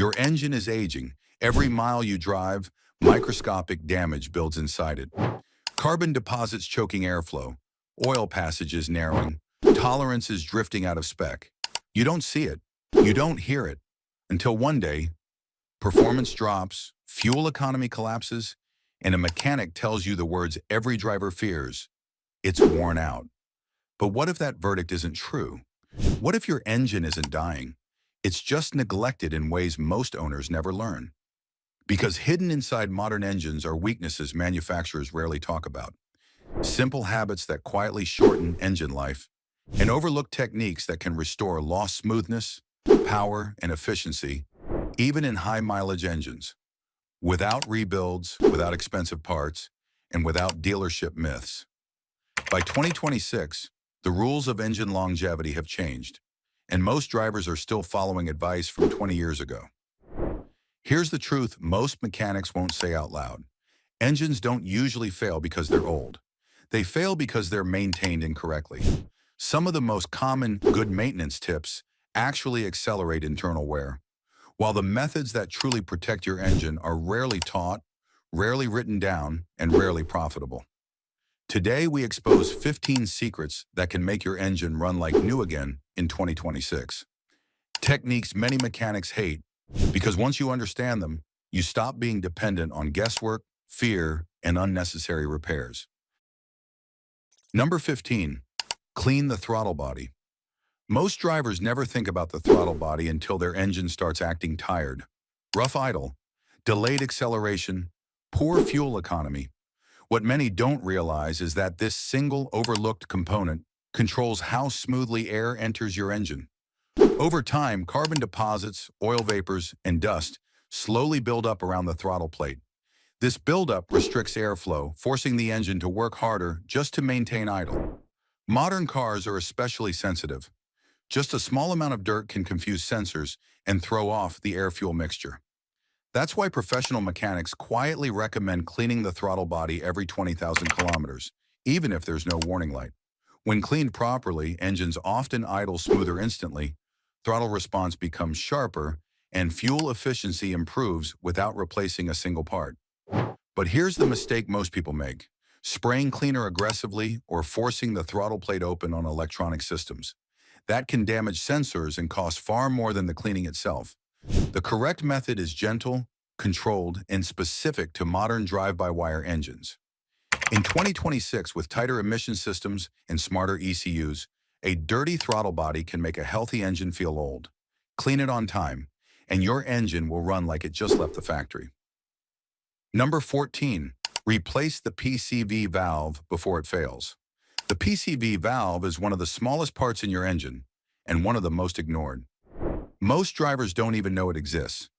Your engine is aging. Every mile you drive, microscopic damage builds inside it. Carbon deposits choking airflow, oil passages narrowing, tolerances drifting out of spec. You don't see it, you don't hear it, until one day, performance drops, fuel economy collapses, and a mechanic tells you the words every driver fears. It's worn out. But what if that verdict isn't true? What if your engine isn't dying? It's just neglected in ways most owners never learn. Because hidden inside modern engines are weaknesses manufacturers rarely talk about. Simple habits that quietly shorten engine life, and overlooked techniques that can restore lost smoothness, power, and efficiency, even in high-mileage engines. Without rebuilds, without expensive parts, and without dealership myths. By 2026, the rules of engine longevity have changed, and most drivers are still following advice from 20 years ago. Here's the truth most mechanics won't say out loud. Engines don't usually fail because they're old. They fail because they're maintained incorrectly. Some of the most common good maintenance tips actually accelerate internal wear, while the methods that truly protect your engine are rarely taught, rarely written down, and rarely profitable. Today, we expose 15 secrets that can make your engine run like new again in 2026. Techniques many mechanics hate, because once you understand them, you stop being dependent on guesswork, fear, and unnecessary repairs. Number 15, clean the throttle body. Most drivers never think about the throttle body until their engine starts acting tired. Rough idle, delayed acceleration, poor fuel economy. What many don't realize is that this single overlooked component controls how smoothly air enters your engine. Over time, carbon deposits, oil vapors, and dust slowly build up around the throttle plate. This buildup restricts airflow, forcing the engine to work harder just to maintain idle. Modern cars are especially sensitive. Just a small amount of dirt can confuse sensors and throw off the air-fuel mixture. That's why professional mechanics quietly recommend cleaning the throttle body every 20,000 kilometers, even if there's no warning light. When cleaned properly, engines often idle smoother instantly, throttle response becomes sharper, and fuel efficiency improves without replacing a single part. But here's the mistake most people make: spraying cleaner aggressively or forcing the throttle plate open on electronic systems. That can damage sensors and cost far more than the cleaning itself. The correct method is gentle, controlled, and specific to modern drive-by-wire engines. In 2026, with tighter emission systems and smarter ECUs, a dirty throttle body can make a healthy engine feel old. Clean it on time, and your engine will run like it just left the factory. Number 14, replace the PCV valve before it fails. The PCV valve is one of the smallest parts in your engine, and one of the most ignored. Most drivers don't even know it exists.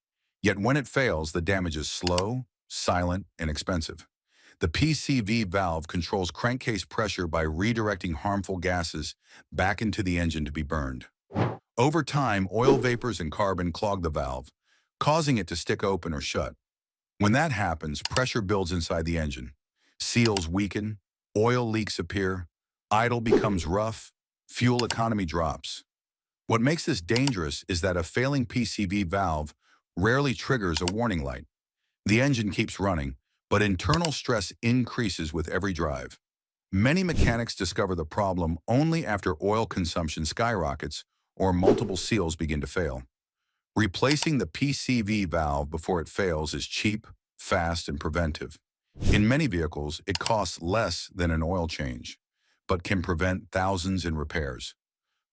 Yet when it fails, the damage is slow, silent, and expensive. The PCV valve controls crankcase pressure by redirecting harmful gases back into the engine to be burned. Over time, oil vapors and carbon clog the valve, causing it to stick open or shut. When that happens, pressure builds inside the engine. Seals weaken, oil leaks appear, idle becomes rough, fuel economy drops. What makes this dangerous is that a failing PCV valve rarely triggers a warning light. The engine keeps running, but internal stress increases with every drive. Many mechanics discover the problem only after oil consumption skyrockets or multiple seals begin to fail. Replacing the PCV valve before it fails is cheap, fast, and preventive. In many vehicles, it costs less than an oil change, but can prevent thousands in repairs.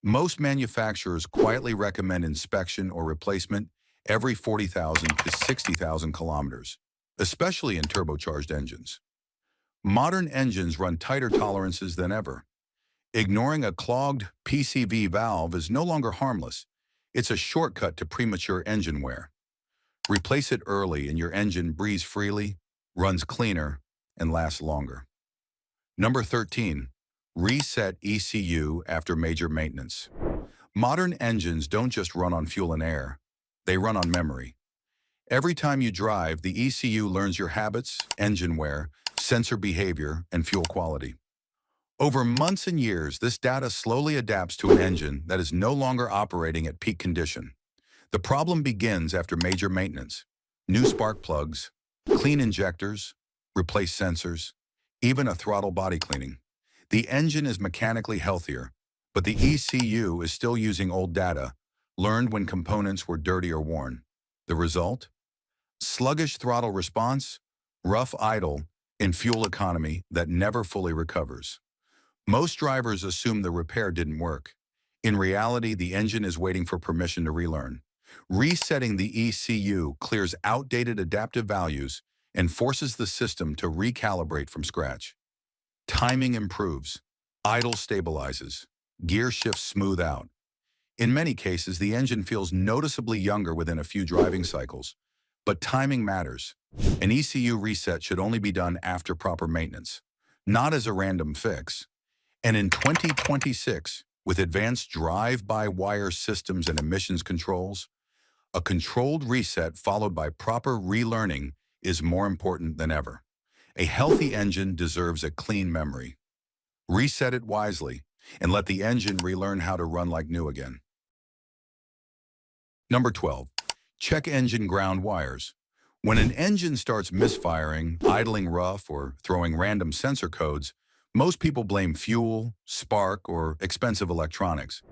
Most manufacturers quietly recommend inspection or replacement every 40,000 to 60,000 kilometers, especially in turbocharged engines. Modern engines run tighter tolerances than ever. Ignoring a clogged PCV valve is no longer harmless. It's a shortcut to premature engine wear. Replace it early and your engine breathes freely, runs cleaner, and lasts longer. Number 13, reset ECU after major maintenance. Modern engines don't just run on fuel and air, they run on memory. Every time you drive, the ECU learns your habits, engine wear, sensor behavior, and fuel quality. Over months and years, this data slowly adapts to an engine that is no longer operating at peak condition. The problem begins after major maintenance. New spark plugs, clean injectors, replace sensors, even a throttle body cleaning. The engine is mechanically healthier, but the ECU is still using old data, learned when components were dirty or worn. The result? Sluggish throttle response, rough idle, and fuel economy that never fully recovers. Most drivers assume the repair didn't work. In reality, the engine is waiting for permission to relearn. Resetting the ECU clears outdated adaptive values and forces the system to recalibrate from scratch. Timing improves, idle stabilizes, gear shifts smooth out. In many cases, the engine feels noticeably younger within a few driving cycles. But timing matters. An ECU reset should only be done after proper maintenance, not as a random fix. And in 2026, with advanced drive-by-wire systems and emissions controls, a controlled reset followed by proper relearning is more important than ever. A healthy engine deserves a clean memory. Reset it wisely and let the engine relearn how to run like new again. Number 12. Check engine ground wires. When an engine starts misfiring, idling rough, or throwing random sensor codes, most people blame fuel, spark, or expensive electronics.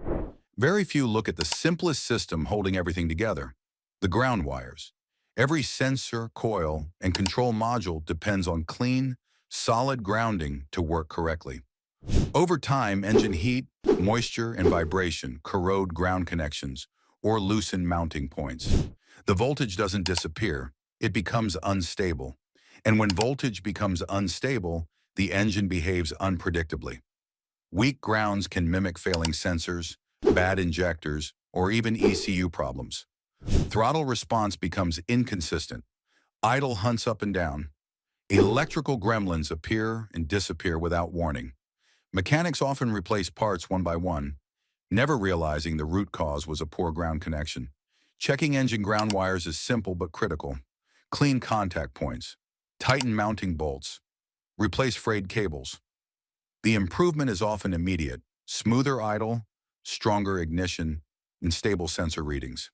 Very few look at the simplest system holding everything together, the ground wires. Every sensor, coil, and control module depends on clean, solid grounding to work correctly. Over time, engine heat, moisture, and vibration corrode ground connections or loosen mounting points. The voltage doesn't disappear, it becomes unstable. And when voltage becomes unstable, the engine behaves unpredictably. Weak grounds can mimic failing sensors, bad injectors, or even ECU problems. Throttle response becomes inconsistent. Idle hunts up and down. Electrical gremlins appear and disappear without warning. Mechanics often replace parts one by one, never realizing the root cause was a poor ground connection. Checking engine ground wires is simple but critical. Clean contact points. Tighten mounting bolts. Replace frayed cables. The improvement is often immediate. Smoother idle, stronger ignition, and stable sensor readings.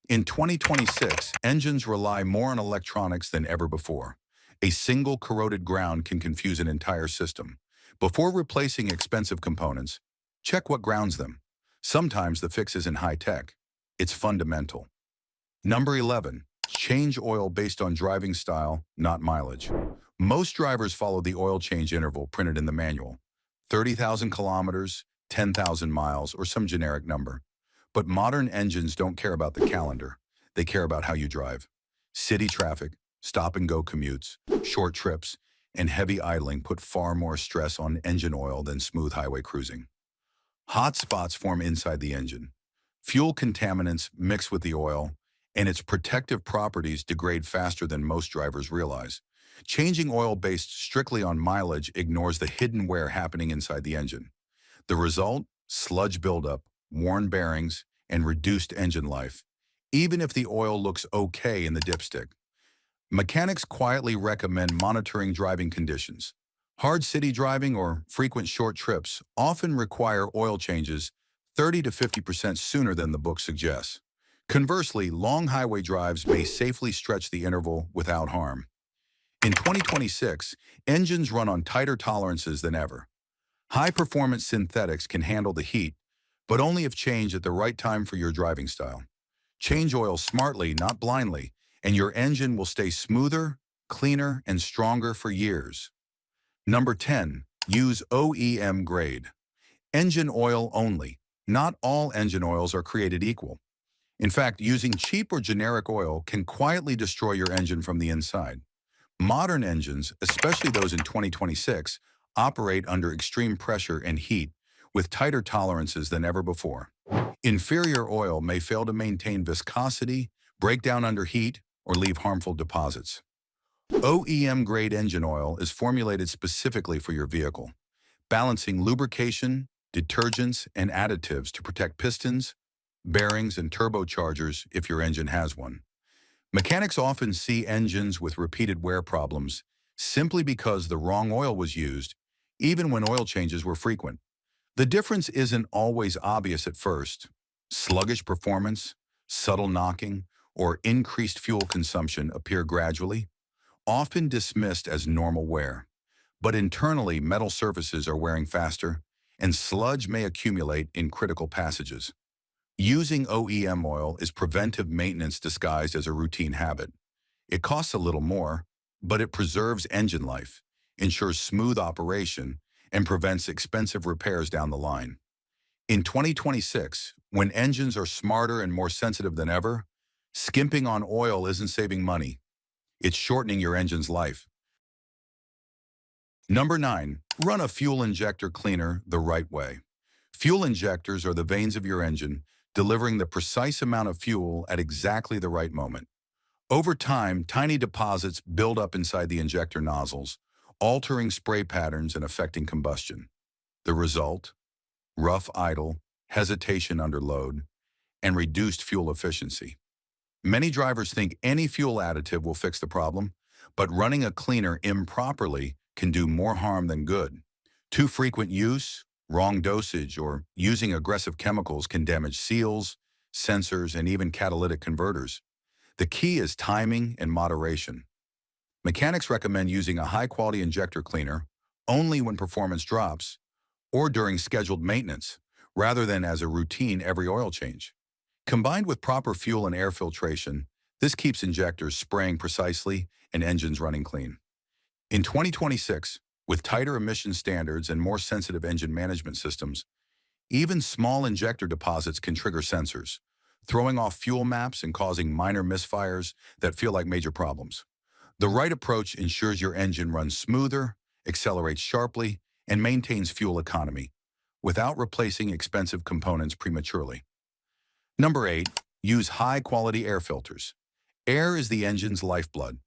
In 2026, engines rely more on electronics than ever before. A single corroded ground can confuse an entire system. Before replacing expensive components, check what grounds them. Sometimes the fix isn't high-tech. It's fundamental. Number 11. Change oil based on driving style, not mileage. Most drivers follow the oil change interval printed in the manual. 30,000 kilometers, 10,000 miles, or some generic number. But modern engines don't care about the calendar. They care about how you drive. City traffic, stop-and-go commutes, short trips, and heavy idling put far more stress on engine oil than smooth highway cruising. Hot spots form inside the engine. Fuel contaminants mix with the oil, and its protective properties degrade faster than most drivers realize. Changing oil based strictly on mileage ignores the hidden wear happening inside the engine. The result? Sludge buildup, worn bearings, and reduced engine life, even if the oil looks okay in the dipstick. Mechanics quietly recommend monitoring driving conditions. Hard city driving or frequent short trips often require oil changes 30 to 50% sooner than the book suggests. Conversely, long highway drives may safely stretch the interval without harm. In 2026, engines run on tighter tolerances than ever. High-performance synthetics can handle the heat, but only if changed at the right time for your driving style. Change oil smartly, not blindly, and your engine will stay smoother, cleaner, and stronger for years. Number 10. Use OEM grade. Engine oil only. Not all engine oils are created equal. In fact, using cheap or generic oil can quietly destroy your engine from the inside. Modern engines, especially those in 2026, operate under extreme pressure and heat, with tighter tolerances than ever before. Inferior oil may fail to maintain viscosity, break down under heat, or leave harmful deposits. OEM-grade engine oil is formulated specifically for your vehicle, balancing lubrication, detergents, and additives to protect pistons, bearings, and turbochargers if your engine has one. Mechanics often see engines with repeated wear problems simply because the wrong oil was used, even when oil changes were frequent. The difference isn't always obvious at first. Sluggish performance, subtle knocking, or increased fuel consumption appear gradually, often dismissed as normal wear. But internally, metal surfaces are wearing faster, and sludge may accumulate in critical passages. Using OEM oil is preventive maintenance disguised as a routine habit. It costs a little more, but it preserves engine life, ensures smooth operation, and prevents expensive repairs down the line. In 2026, when engines are smarter and more sensitive than ever, skimping on oil isn't saving money. It's shortening your engine's life. Number 9, run a fuel injector cleaner the right way. Fuel injectors are the veins of your engine, delivering the precise amount of fuel at exactly the right moment. Over time, tiny deposits build up inside the injector nozzles, altering spray patterns and affecting combustion. The result? Rough idle, hesitation under load, and reduced fuel efficiency. Many drivers think any fuel additive will fix the problem, but running a cleaner improperly can do more harm than good. Too frequent use, wrong dosage, or using aggressive chemicals can damage seals, sensors, and even catalytic converters. The key is timing and moderation. Mechanics recommend using a high-quality injector cleaner only when performance drops or during scheduled maintenance, rather than as a routine every oil change. Combined with proper fuel and air filtration, this keeps injectors spraying precisely and engines running clean. In 2026, with tighter emission standards and more sensitive engine management systems, even small injector deposits can trigger sensors, throwing off fuel maps and causing minor misfires that feel like major problems. The right approach ensures your engine runs smoother, accelerates sharply, and maintains fuel economy, without replacing expensive components prematurely. Number 8, use high-quality air filters. Air is the engine's lifeblood.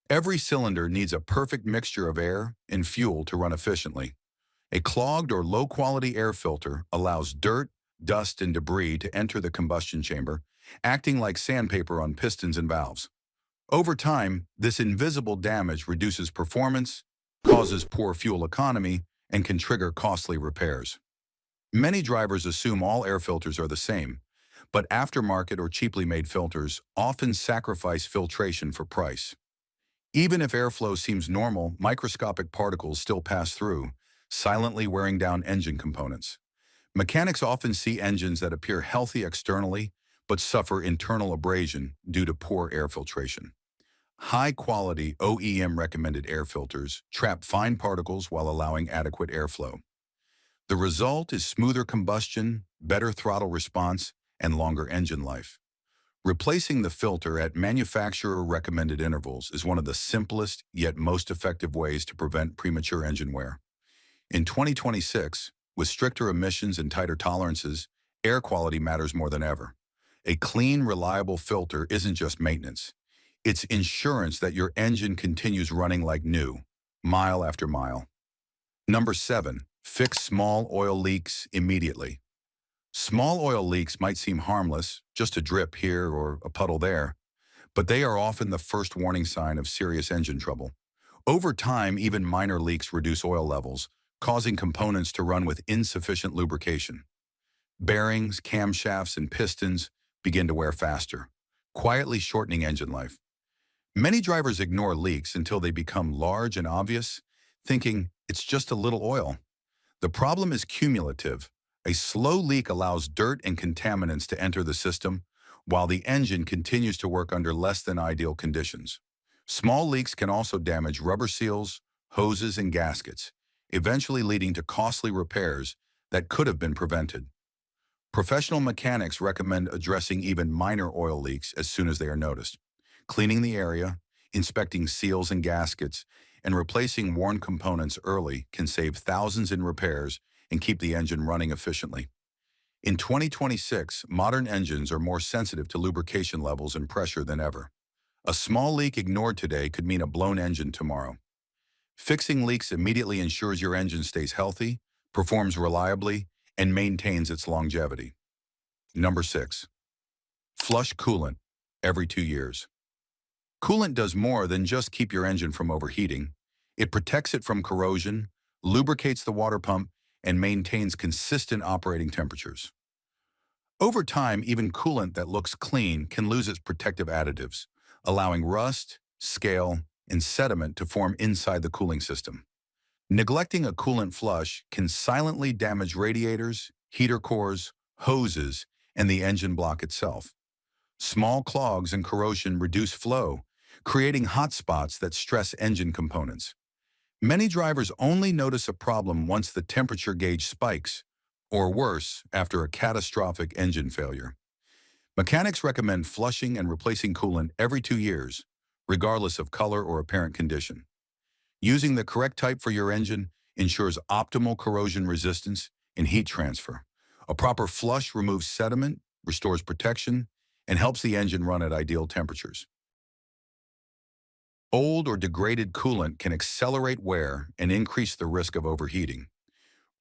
Every cylinder needs a perfect mixture of air and fuel to run efficiently. A clogged or low-quality air filter allows dirt, dust, and debris to enter the combustion chamber, acting like sandpaper on pistons and valves. Over time, this invisible damage reduces performance, causes poor fuel economy, and can trigger costly repairs. Many drivers assume all air filters are the same, but aftermarket or cheaply made filters often sacrifice filtration for price. Even if airflow seems normal, microscopic particles still pass through, silently wearing down engine components. Mechanics often see engines that appear healthy externally, but suffer internal abrasion due to poor air filtration. High-quality OEM-recommended air filters trap fine particles while allowing adequate airflow. The result is smoother combustion, better throttle response, and longer engine life. Replacing the filter at manufacturer-recommended intervals is one of the simplest yet most effective ways to prevent premature engine wear. In 2026, with stricter emissions and tighter tolerances, air quality matters more than ever. A clean, reliable filter isn't just maintenance. It's insurance that your engine continues running like new, mile after mile. Number 7, fix small oil leaks immediately. Small oil leaks might seem harmless, just a drip here or a puddle there, but they are often the first warning sign of serious engine trouble. Over time, even minor leaks reduce oil levels, causing components to run with insufficient lubrication. Bearings, camshafts, and pistons begin to wear faster, quietly shortening engine life. Many drivers ignore leaks until they become large and obvious, thinking it's just a little oil. The problem is cumulative. A slow leak allows dirt and contaminants to enter the system, while the engine continues to work under less than ideal conditions. Small leaks can also damage rubber seals, hoses, and gaskets, eventually leading to costly repairs that could have been prevented. Professional mechanics recommend addressing even minor oil leaks as soon as they are noticed. Cleaning the area, inspecting seals and gaskets, and replacing worn components early can save thousands in repairs and keep the engine running efficiently. In 2026, modern engines are more sensitive to lubrication levels and pressure than ever. A small leak ignored today could mean a blown engine tomorrow. Fixing leaks immediately ensures your engine stays healthy, performs reliably, and maintains its longevity. Number 6, flush coolant every 2 years. Coolant does more than just keep your engine from overheating. It protects it from corrosion, lubricates the water pump, and maintains consistent operating temperatures. Over time, even coolant that looks clean can lose its protective additives, allowing rust, scale, and sediment to form inside the cooling system. Neglecting a coolant flush can silently damage radiators, heater cores, hoses, and the engine block itself. Small clogs and corrosion reduce flow, creating hot spots that stress engine components. Many drivers only notice a problem once the temperature gauge spikes, or worse, after a catastrophic engine failure. Mechanics recommend flushing and replacing coolant every 2 years, regardless of color or apparent condition. Using the correct type for your engine ensures optimal corrosion resistance and heat transfer. A proper flush removes sediment, restores protection, and helps the engine run at ideal temperatures. Old or degraded coolant can accelerate wear and increase the risk of overheating.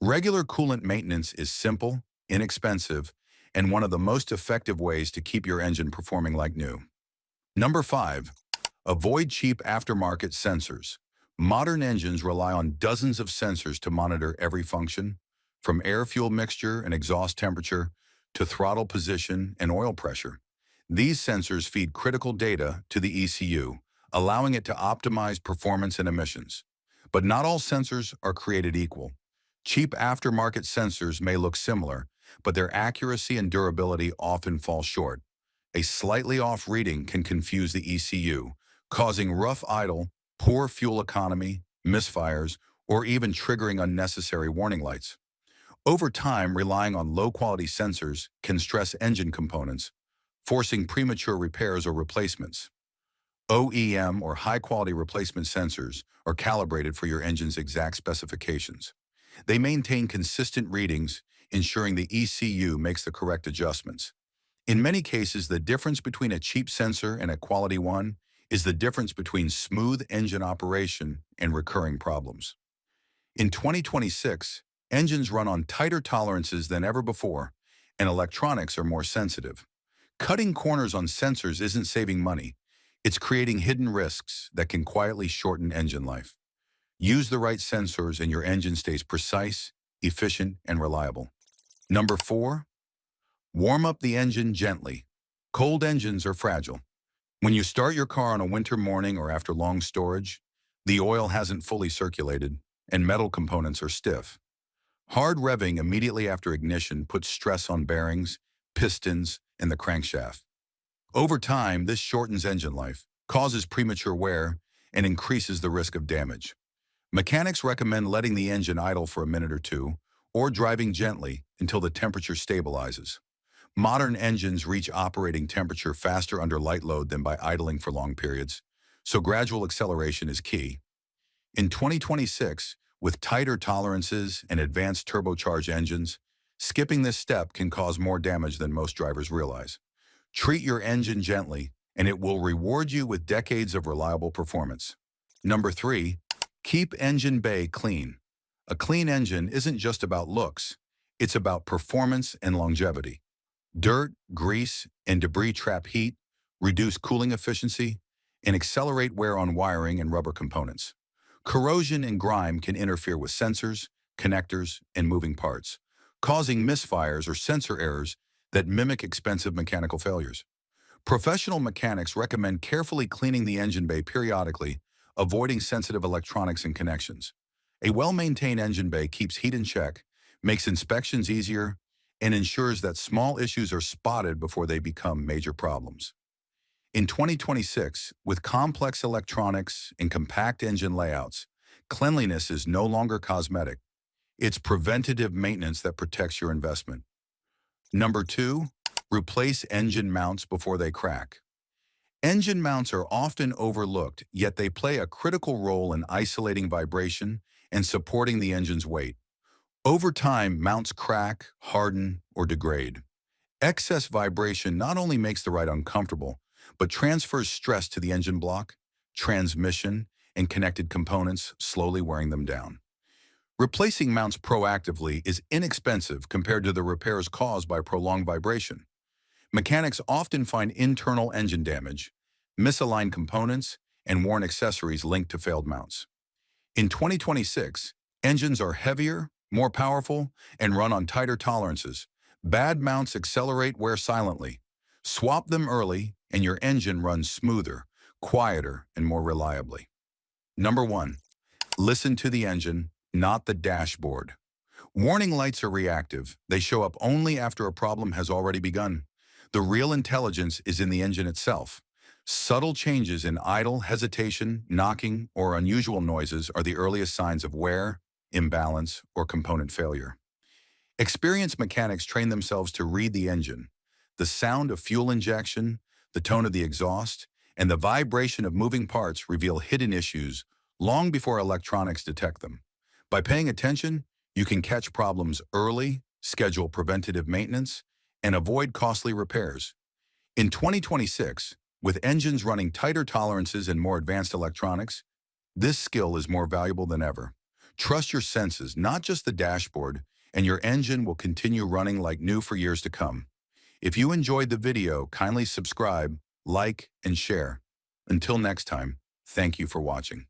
Regular coolant maintenance is simple, inexpensive, and one of the most effective ways to keep your engine performing like new. Number 5. Avoid cheap aftermarket sensors. Modern engines rely on dozens of sensors to monitor every function, from air-fuel mixture and exhaust temperature to throttle position and oil pressure. These sensors feed critical data to the ECU, allowing it to optimize performance and emissions. But not all sensors are created equal. Cheap aftermarket sensors may look similar, but their accuracy and durability often fall short. A slightly off reading can confuse the ECU, causing rough idle, poor fuel economy, misfires, or even triggering unnecessary warning lights. Over time, relying on low-quality sensors can stress engine components, forcing premature repairs or replacements. OEM or high-quality replacement sensors are calibrated for your engine's exact specifications. They maintain consistent readings, ensuring the ECU makes the correct adjustments. In many cases, the difference between a cheap sensor and a quality one is the difference between smooth engine operation and recurring problems. In 2026, engines run on tighter tolerances than ever before, and electronics are more sensitive. Cutting corners on sensors isn't saving money. It's creating hidden risks that can quietly shorten engine life. Use the right sensors and your engine stays precise, efficient, and reliable. Number 4. Warm up the engine gently. Cold engines are fragile. When you start your car on a winter morning or after long storage, the oil hasn't fully circulated and metal components are stiff. Hard revving immediately after ignition puts stress on bearings, pistons, and the crankshaft. Over time, this shortens engine life, causes premature wear, and increases the risk of damage. Mechanics recommend letting the engine idle for a minute or two, or driving gently until the temperature stabilizes. Modern engines reach operating temperature faster under light load than by idling for long periods, so gradual acceleration is key. In 2026, with tighter tolerances and advanced turbocharged engines, skipping this step can cause more damage than most drivers realize. Treat your engine gently, and it will reward you with decades of reliable performance. Number 3. Keep engine bay clean. A clean engine isn't just about looks, it's about performance and longevity. Dirt, grease, and debris trap heat, reduce cooling efficiency, and accelerate wear on wiring and rubber components. Corrosion and grime can interfere with sensors, connectors, and moving parts, causing misfires or sensor errors that mimic expensive mechanical failures. Professional mechanics recommend carefully cleaning the engine bay periodically, avoiding sensitive electronics and connections. A well-maintained engine bay keeps heat in check, makes inspections easier, and ensures that small issues are spotted before they become major problems. In 2026, with complex electronics and compact engine layouts, cleanliness is no longer cosmetic. It's preventative maintenance that protects your investment. Number 2, replace engine mounts before they crack. Engine mounts are often overlooked, yet they play a critical role in isolating vibration and supporting the engine's weight. Over time, mounts crack, harden, or degrade. Excess vibration not only makes the ride uncomfortable, but transfers stress to the engine block, transmission, and connected components, slowly wearing them down. Replacing mounts proactively is inexpensive compared to the repairs caused by prolonged vibration. Mechanics often find internal engine damage, misaligned components, and worn accessories linked to failed mounts. In 2026, engines are heavier, more powerful, and run on tighter tolerances, Bad mounts accelerate wear silently. Swap them early and your engine runs smoother, quieter, and more reliably. Number 1. Listen to the engine, not the dashboard. Warning lights are reactive. They show up only after a problem has already begun. The real intelligence is in the engine itself. Subtle changes in idle, hesitation, knocking, or unusual noises are the earliest signs of wear, imbalance, or component failure. Experienced mechanics train themselves to read the engine. The sound of fuel injection, the tone of the exhaust, and the vibration of moving parts reveal hidden issues long before electronics detect them. By paying attention, you can catch problems early, schedule preventative maintenance, and avoid costly repairs. In 2026, with engines running tighter tolerances and more advanced electronics, this skill is more valuable than ever. Trust your senses, not just the dashboard, and your engine will continue running like new for years to come. If you enjoyed the video, kindly subscribe, like, and share. Until next time, thank you for watching.